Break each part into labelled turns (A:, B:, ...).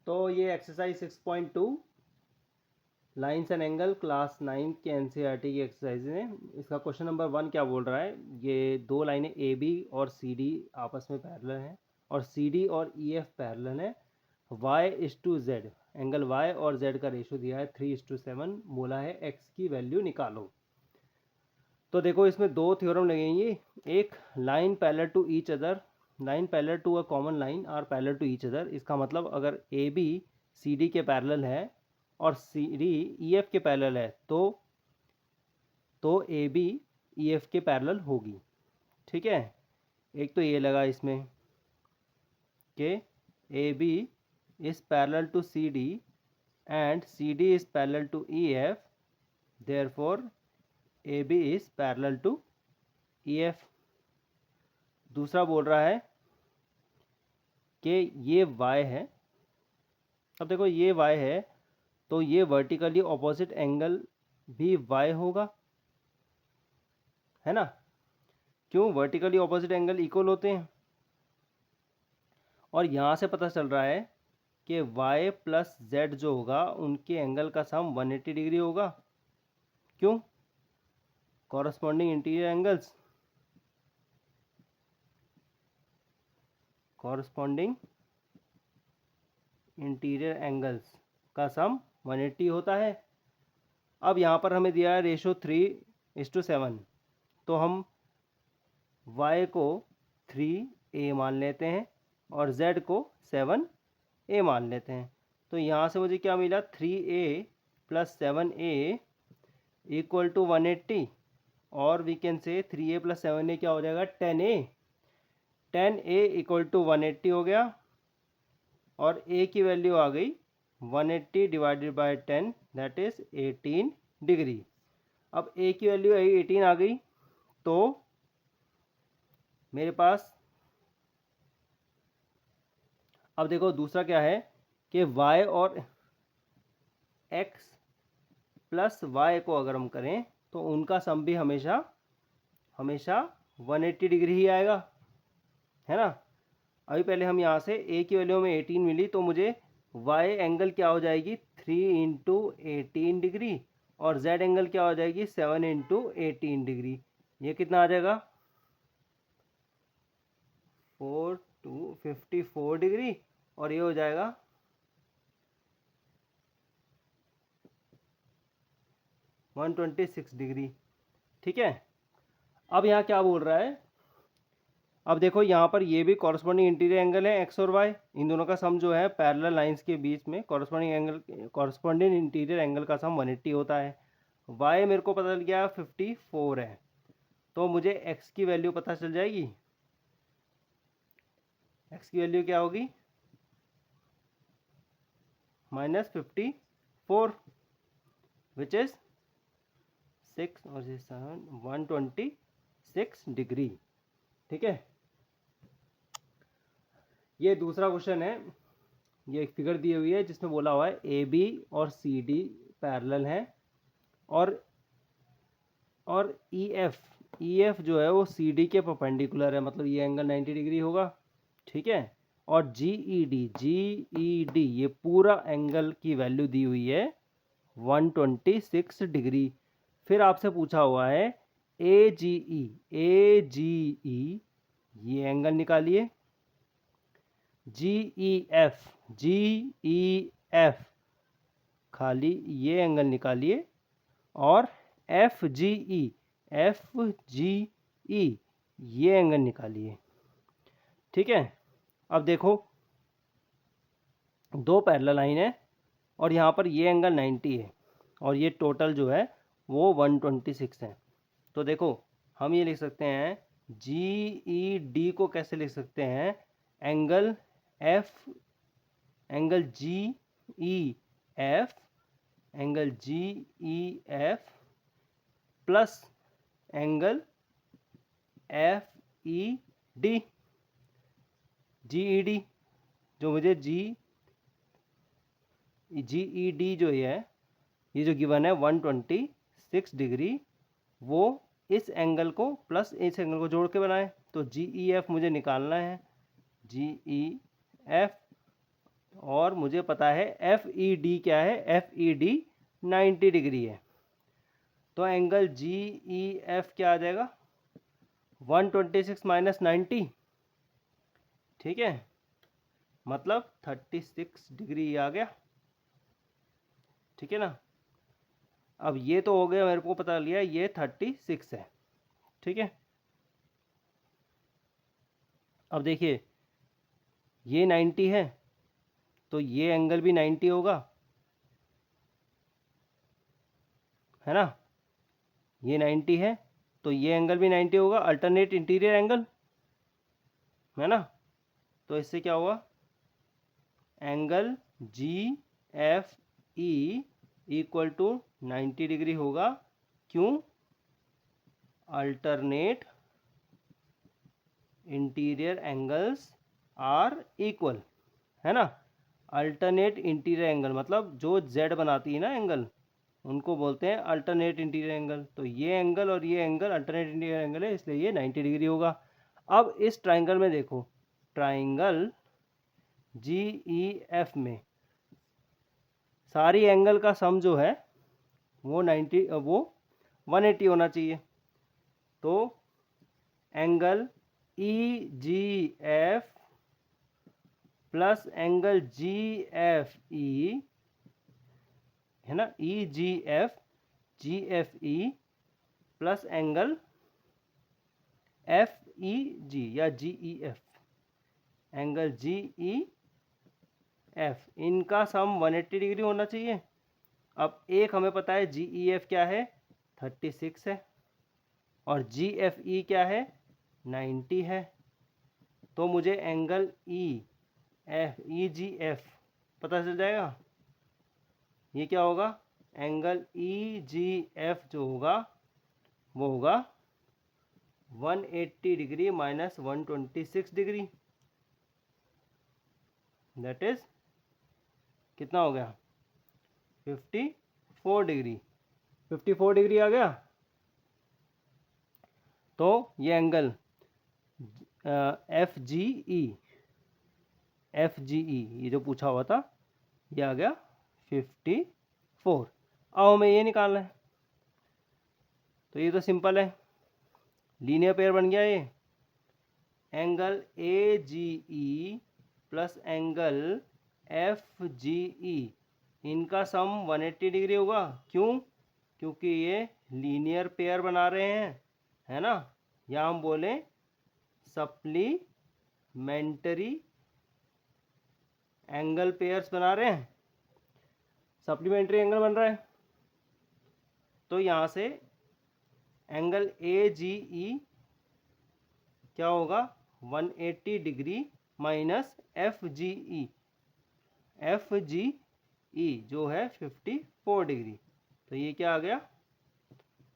A: तो ये exercise 6.2 lines and angle class 9 के एनसीईआरटी की एक्सरसाइज है। इसका क्वेश्चन नंबर 1 क्या बोल रहा है, ये दो लाइनें ए बी और सी डी आपस में पैरेलल हैं और सी डी और ई एफ पैरेलल है। y/z एंगल y और z का रेशो दिया है 3:7, बोला है x की वैल्यू निकालो। तो देखो इसमें दो थ्योरम लगेंगी, एक line parallel to each other, line parallel to a common line are parallel to each other. इसका मतलब अगर ए बी सी डी के पैरेलल है और सी डी ई एफ के पैरेलल है तो ए बी ई एफ के पैरेलल होगी। ठीक है, एक तो ये लगा इसमें कि A B is parallel to C D and C D is parallel to E F, therefore A B is parallel to E F. दूसरा बोल रहा है कि ये y है। अब देखो ये y है तो ये वर्टिकली ऑपोजिट एंगल भी y होगा, है ना। क्यों, वर्टिकली ऑपोजिट एंगल इक्वल होते हैं और यहाँ से पता चल रहा है कि y प्लस z जो होगा उनके एंगल का सम 180 डिग्री होगा। क्यों, corresponding interior angles, corresponding interior angles का सम 180 होता है। अब यहाँ पर हमें दिया है रेशो 3:7, तो हम y को 3a मान लेते हैं और z को 7a मान लेते हैं। तो यहाँ से मुझे क्या मिला, 3a plus 7a equal to 180, और we can say 3a plus 7a क्या हो जाएगा, 10a। 10a इक्वल टू 180 हो गया और a की वैल्यू आ गई 180 divided by 10, that is 18 degree. अब a की वैल्यू 18 आ गई तो मेरे पास, अब देखो दूसरा क्या है कि y और x प्लस y को अगर हम करें तो उनका सम भी हमेशा 180 डिग्री ही आएगा, है ना। अभी पहले हम यहाँ से a की वैल्यू में 18 मिली तो मुझे y एंगल क्या हो जाएगी 3 × 18 डिग्री और z एंगल क्या हो जाएगी 7 × 18 डिग्री। ये कितना आ जाएगा 4 to 54 डिग्री और ये हो जाएगा 126 डिग्री। ठीक है, अब यहाँ क्या बोल रहा है, अब देखो यहाँ पर ये भी कॉरस्पॉन्डिंग इंटीरियर एंगल है x और y, इन दोनों का सम जो है पैरेलल लाइंस के बीच में कॉरस्पॉन्डिंग इंटीरियर एंगल का सम 180 होता है। y मेरे को पता चल गया 54 है, तो मुझे x की वैल्यू पता चल जाएगी। x की वैल्यू क्या होगी -54 विच इज 6 और 7 126 डिग्री। ठीक है, ये दूसरा क्वेश्चन है, ये एक फिगर दी हुई है जिसमें बोला हुआ है ए बी और सी डी पैरेलल हैं और ई एफ जो है वो सी डी के परपेंडिकुलर है, मतलब ये एंगल 90 डिग्री होगा। ठीक है, और जी ई डी ये पूरा एंगल की वैल्यू दी हुई है 126 डिग्री। फिर आपसे पूछा हुआ है ए जी ई ये एंगल निकालिए, जी ई एफ खाली ये एंगल निकालिए और एफ जी ई ये एंगल निकालिए। ठीक है, अब देखो दो पैरेलल लाइन है और यहाँ पर ये एंगल 90 है और ये टोटल जो है वो 126 है। तो देखो हम ये लिख सकते हैं जी ई डी को कैसे लिख सकते हैं, angle G E F plus angle F E D, G E D जो मुझे जी ई डी जो है ये जो गिवन है 126 डिग्री, वो इस एंगल को प्लस इस एंगल को जोड़ के बनाए। तो जी ई एफ मुझे निकालना है, जी ई एफ और मुझे पता है एफ ई डी क्या है, एफ ई डी 90 डिग्री है। तो एंगल जी ई एफ क्या आ जाएगा, 126 माइनस 90, ठीक है, मतलब 36 डिग्री आ गया, ठीक है ना। अब ये तो हो गया, मेरे को पता लिया ये 36 है, ठीक है। अब देखिए ये 90 है तो ये एंगल भी 90 होगा, है ना। ये 90 है तो ये एंगल भी 90 होगा, अल्टरनेट इंटीरियर एंगल, है ना। तो इससे क्या हुआ, angle G F E equal to 90 degree होगा। क्यों, alternate interior angles are equal, है ना। अल्टरनेट इंटीरियर एंगल मतलब जो जेड बनाती है ना एंगल, उनको बोलते हैं अल्टरनेट इंटीरियर एंगल। तो ये एंगल और ये एंगल अल्टरनेट इंटीरियर एंगल है, इसलिए ये 90 डिग्री होगा। अब इस ट्राइंगल में देखो, ट्राइंगल जी ई एफ में सारी एंगल का सम जो है वो 180 होना चाहिए। तो angle E G F plus angle G F E, है ना, E G F E plus angle F E G या G E F, angle G E F, इनका सम 180 डिग्री होना चाहिए। अब एक हमें पता है जी ई एफ क्या है, 36 है, और जी एफ ई क्या है, 90 है। तो मुझे एंगल ई जी एफ पता चल जाएगा। ये क्या होगा, एंगल ई जी एफ जो होगा वो होगा 180 degree minus 126 degree, that is कितना हो गया, 54 डिग्री। 54 डिग्री आ गया। तो ये एंगल एफ जी ई, ये जो पूछा हुआ था ये आ गया 54। अब हमें ये निकालना है, तो ये तो सिंपल है, लीनियर पेयर बन गया ये। Angle A G E plus angle F G E, इनका सम 180 डिग्री होगा। क्यों, क्योंकि ये लीनियर पेयर बना रहे हैं, है ना, या हम बोले सप्लीमेंट्री एंगल पेयर्स बना रहे हैं, सप्लीमेंट्री एंगल बन रहा है। तो यहाँ से एंगल ए जी ई क्या होगा, 180 डिग्री माइनस एफ जी ई जो है 54 डिग्री, तो ये क्या आ गया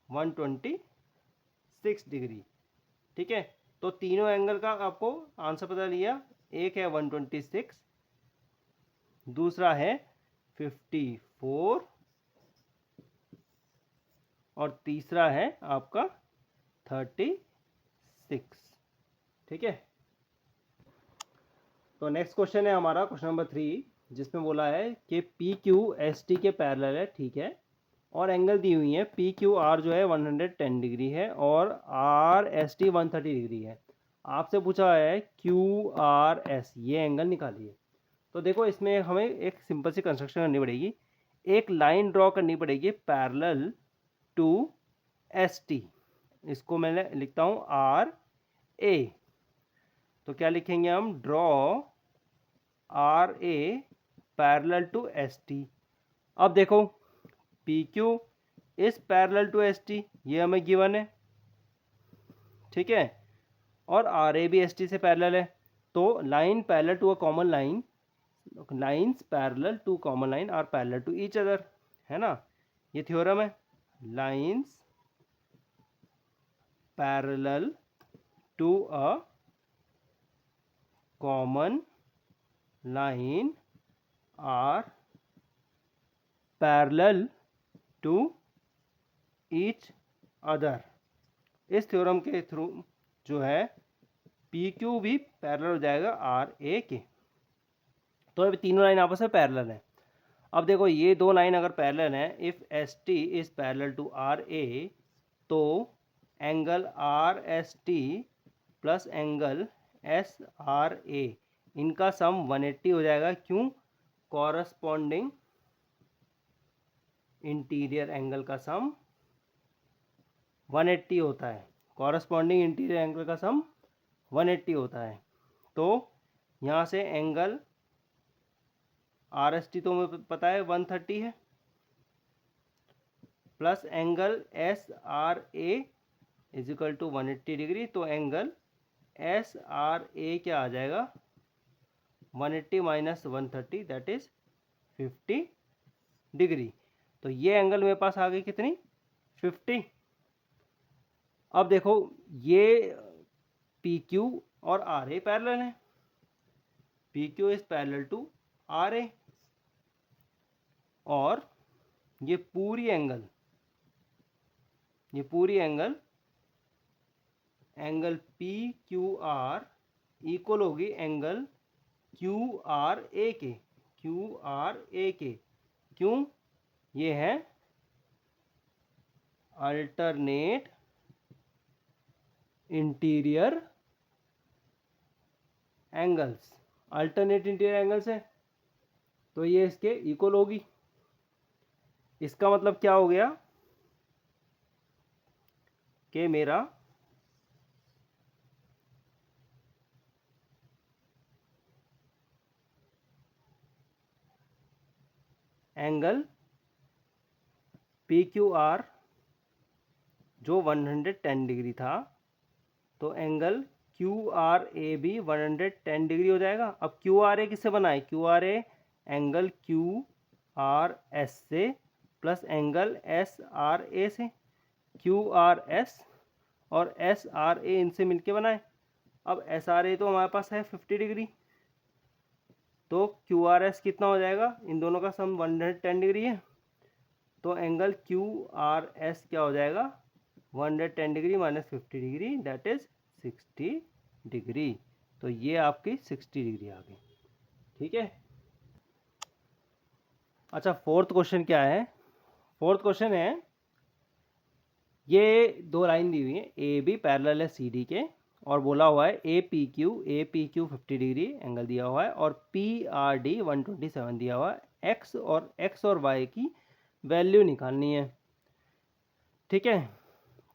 A: 126 डिग्री, ठीक है। तो तीनों एंगल का आपको आंसर पता लिया, एक है 126, दूसरा है 54 और तीसरा है आपका 36, ठीक है। तो नेक्स्ट क्वेश्चन है हमारा क्वेश्चन नंबर 3, जिसमें बोला है कि पी क्यू एस टी के पैरेलल है, ठीक है, और एंगल दी हुई है पी क्यू आर जो है 110 डिग्री है और आर एस टी 130 डिग्री है। आपसे पूछा है क्यू आर एस, ये एंगल निकालिए। तो देखो इसमें हमें एक सिंपल सी कंस्ट्रक्शन करनी पड़ेगी, एक लाइन ड्रॉ करनी पड़ेगी पैरेलल टू एस टी, इसको मैं लिखता हूँ आर ए। तो क्या लिखेंगे हम, draw R A parallel to S T. अब देखो P Q is parallel to S T, ये हमें गिवन है, ठीक है, और आर ए भी एस टी से पैरेलल है। तो line parallel to a common line, lines parallel to common line are parallel to each other, है ना, ये थ्योरम है, lines parallel to a common line are parallel to each other. इस theorem के through जो है पी क्यू भी parallel हो जाएगा आर ए के, तो अभी तीनों लाइन आपस में पैरेलल है। अब देखो ये दो लाइन अगर पैरेलल है, if S T is parallel to R A, तो angle R S T plus angle S R A, इनका सम 180 हो जाएगा। क्यों? कॉरस्पॉन्डिंग इंटीरियर एंगल का सम 180 होता है। कॉरस्पॉन्डिंग इंटीरियर एंगल का सम 180 होता है। तो यहाँ से एंगल आर एस टी तो मुझे पता है 130 है, plus angle S R A is equal to 180 degree. तो एंगल एस आर ए क्या आ जाएगा? 180 माइनस 130 दैट इज 50 डिग्री। तो ये एंगल मेरे पास आ गई कितनी? 50। अब देखो ये पी क्यू और आर ए पैरेलल है। P Q is parallel to R A, और ये पूरी angle angle P Q R equal होगी एंगल क्यू आर ए के। क्यों? ये है अल्टरनेट इंटीरियर एंगल्स। है तो ये इसके इक्वल होगी। इसका मतलब क्या हो गया कि मेरा एंगल पी क्यू आर जो 110 डिग्री था, तो एंगल क्यू आर ए भी 110 डिग्री हो जाएगा। अब क्यू आर ए किससे बना है? Q R A angle Q R S से प्लस एंगल एस आर ए से। क्यू आर एस और एस आर ए इनसे मिलके बना है। अब एस आर ए तो हमारे पास है 50 डिग्री, तो क्यू आर एस कितना हो जाएगा? इन दोनों का सम 110 डिग्री है। तो एंगल क्यू आर एस क्या हो जाएगा? 110 degree minus 50 degree that is 60 degree. तो ये आपकी 60 डिग्री आ गई। ठीक है। अच्छा, फोर्थ क्वेश्चन क्या है? फोर्थ क्वेश्चन है, ये दो लाइन दी हुई है, ए बी पैरेलल है सी डी के, और बोला हुआ है ए पी क्यू 50 डिग्री एंगल दिया हुआ है, और पी आर डी 127 दिया हुआ है। एक्स और वाई की वैल्यू निकालनी है। ठीक है,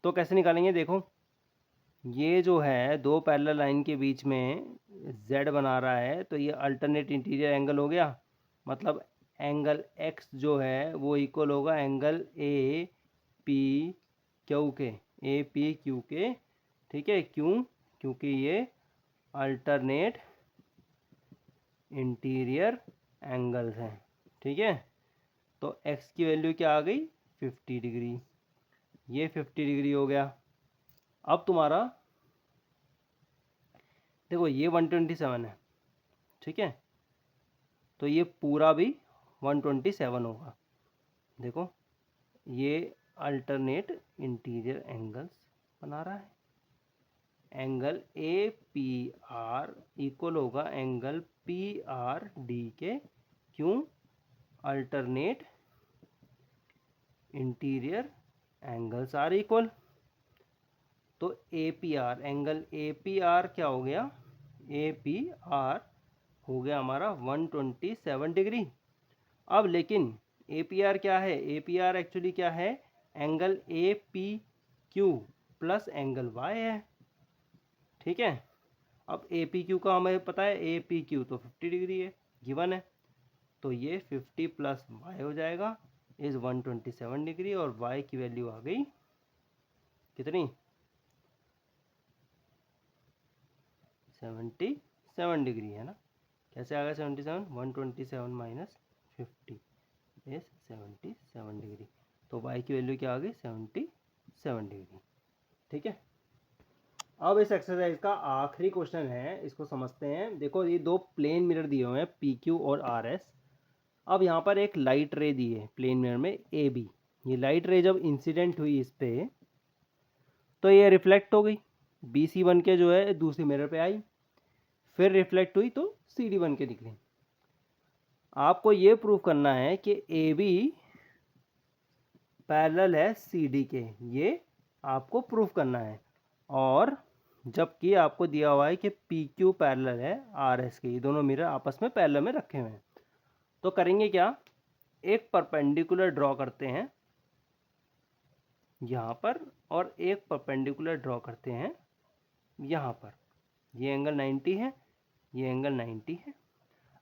A: तो कैसे निकालेंगे? देखो ये जो है दो पैरेलल लाइन के बीच में z बना रहा है, तो ये अल्टरनेट इंटीरियर एंगल हो गया। मतलब एंगल x जो है वो इक्वल होगा एंगल ए पी क्यू के। ठीक है, क्योंकि ये अल्टरनेट इंटीरियर एंगल्स हैं। ठीक है, तो x की वैल्यू क्या आ गई? 50 डिग्री। ये 50 डिग्री हो गया। अब तुम्हारा देखो ये 127 है। ठीक है, तो ये पूरा भी 127 होगा। देखो ये अल्टरनेट इंटीरियर एंगल्स बना रहा है। Angle A P R equal होगा एंगल पी आर डी के। क्यों? Alternate interior angles are equal. तो A P R angle A P R क्या हो गया? ए पी आर हो गया हमारा 127 डिग्री। अब लेकिन ए पी आर क्या है? ए पी आर एक्चुअली क्या है? Angle A P Q plus angle Y है। ठीक है, अब ए पी क्यू का हमें पता है, ए पी क्यू तो 50 डिग्री है, गिवन है। तो ये 50 प्लस वाई हो जाएगा इज 127 डिग्री, और वाई की वैल्यू आ गई कितनी? 77 डिग्री है ना। कैसे आ गया 77? 127 माइनस 50 इज 77 डिग्री। तो वाई की वैल्यू क्या आ गई? 77 डिग्री। ठीक है, अब इस एक्सरसाइज का आखिरी क्वेश्चन है, इसको समझते हैं। देखो ये दो प्लेन मिरर दिए हुए हैं पी क्यू और आर एस। अब यहाँ पर एक लाइट रे दी है प्लेन मिरर में ए बी। ये लाइट रे जब इंसिडेंट हुई इस पे, तो ये रिफ्लेक्ट हो गई, बी सी बन के जो है दूसरी मिरर पे आई, फिर रिफ्लेक्ट हुई तो सी डी बन के निकली। आपको ये प्रूव करना है कि ए बी पैरेलल है सी डी के, ये आपको प्रूव करना है। और जबकि आपको दिया हुआ है कि पी क्यू पैरेलल है आर एस के, ये दोनों मिरर आपस में पैरेलल में रखे हुए हैं। तो करेंगे क्या, एक परपेंडिकुलर ड्रॉ करते हैं यहाँ पर और एक परपेंडिकुलर ड्रॉ करते हैं यहाँ पर। ये एंगल 90 है, ये एंगल 90 है।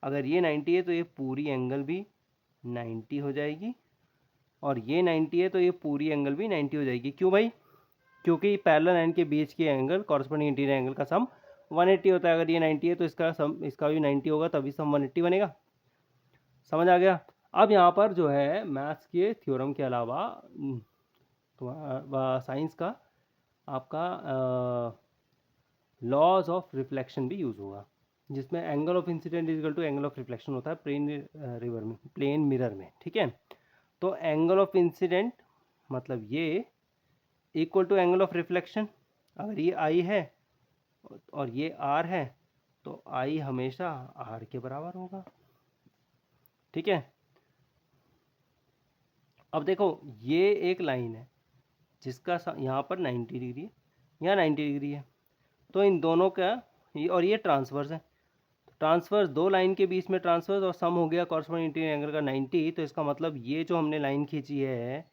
A: अगर ये 90 है तो ये पूरी एंगल भी 90 हो जाएगी, और ये 90 है तो ये पूरी एंगल भी 90 हो जाएगी। क्यों भाई? क्योंकि पैरेलल लाइन के बीच के एंगल कॉरस्पॉन्डिंग इंटीरियर एंगल का सम 180 होता है। अगर ये 90 है तो इसका सम, इसका भी 90 होगा, तभी सम 180 बनेगा। समझ आ गया? अब यहाँ पर जो है मैथ्स के थ्योरम के अलावा तुम्हारा साइंस का आपका लॉज ऑफ रिफ्लेक्शन भी यूज़ होगा, जिसमें angle of incidence is equal to angle of reflection होता है प्लेन मिरर में। ठीक है, तो एंगल ऑफ इंसिडेंट मतलब ये equal to angle of reflection. अगर ये आई है और ये आर है तो आई हमेशा आर के बराबर होगा। ठीक है, अब देखो ये एक लाइन है जिसका यहाँ पर 90 डिग्री है, यहाँ 90 डिग्री है, तो इन दोनों का और ये ट्रांसवर्स है। ट्रांसवर्स, दो लाइन के बीच में ट्रांसवर्स और सम हो गया कॉरस्पॉन्डिंग इंटीरियर एंगल का 90। तो इसका मतलब ये जो हमने लाइन खींची है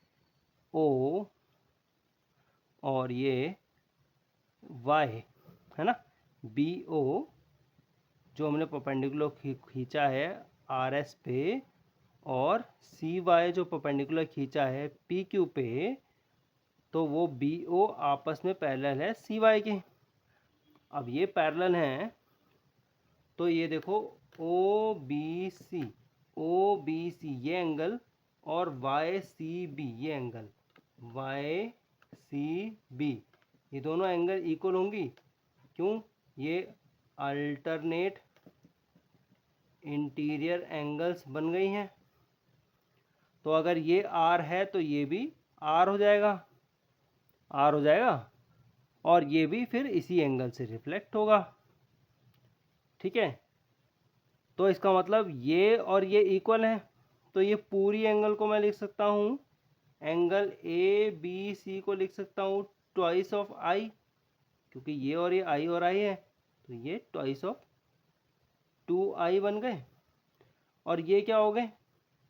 A: ओ और ये वाई है ना, बी ओ जो हमने परपेंडिकुलर खींचा है आर एस पे, और सी वाई जो परपेंडिकुलर खींचा है पी क्यू पे, तो वो बी ओ आपस में पैरेलल है सी वाई के। अब ये पैरेलल हैं तो ये देखो ओ बी सी ये एंगल और वाई सी बी ये एंगल, वाई सी बी, ये दोनों एंगल इक्वल होंगी। क्यों? ये अल्टरनेट इंटीरियर एंगल्स बन गई हैं। तो अगर ये आर है तो ये भी आर हो जाएगा, आर हो जाएगा, और ये भी फिर इसी एंगल से रिफ्लेक्ट होगा। ठीक है, तो इसका मतलब ये और ये इक्वल है, तो ये पूरी एंगल को मैं लिख सकता हूँ, एंगल ए बी सी को लिख सकता हूँ ट्वाइस ऑफ आई, क्योंकि ये और ये आई और आई है, तो ये ट्वाइस ऑफ 2i बन गए। और ये क्या हो गए,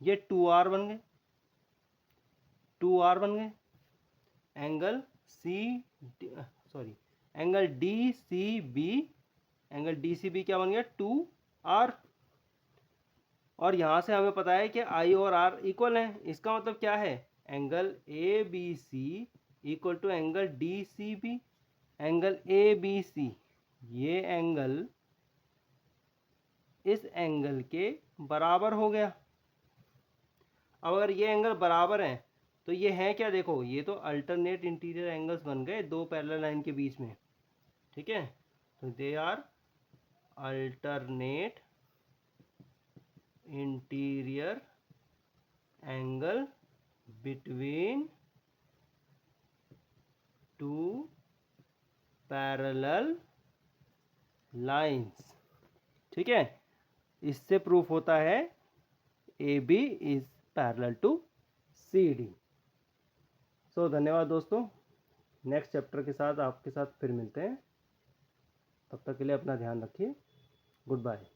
A: ये 2r बन गए, 2r बन गए। Angle angle D C B, angle D C B क्या बन गया, 2r। और यहाँ से हमें पता है कि आई और आर इक्वल हैं। इसका मतलब क्या है, angle A B C equal to angle D C B. Angle A B C ये एंगल इस एंगल के बराबर हो गया। अब अगर ये एंगल बराबर हैं तो ये है क्या, देखो ये तो अल्टरनेट इंटीरियर एंगल्स बन गए दो पैरेलल लाइन के बीच में। ठीक है, तो they are alternate interior angle between two parallel lines. ठीक है, इससे प्रूफ होता है A B is parallel to C D. So धन्यवाद दोस्तों, नेक्स्ट चैप्टर के साथ आपके साथ फिर मिलते हैं। तब तक के लिए अपना ध्यान रखिए। Good bye.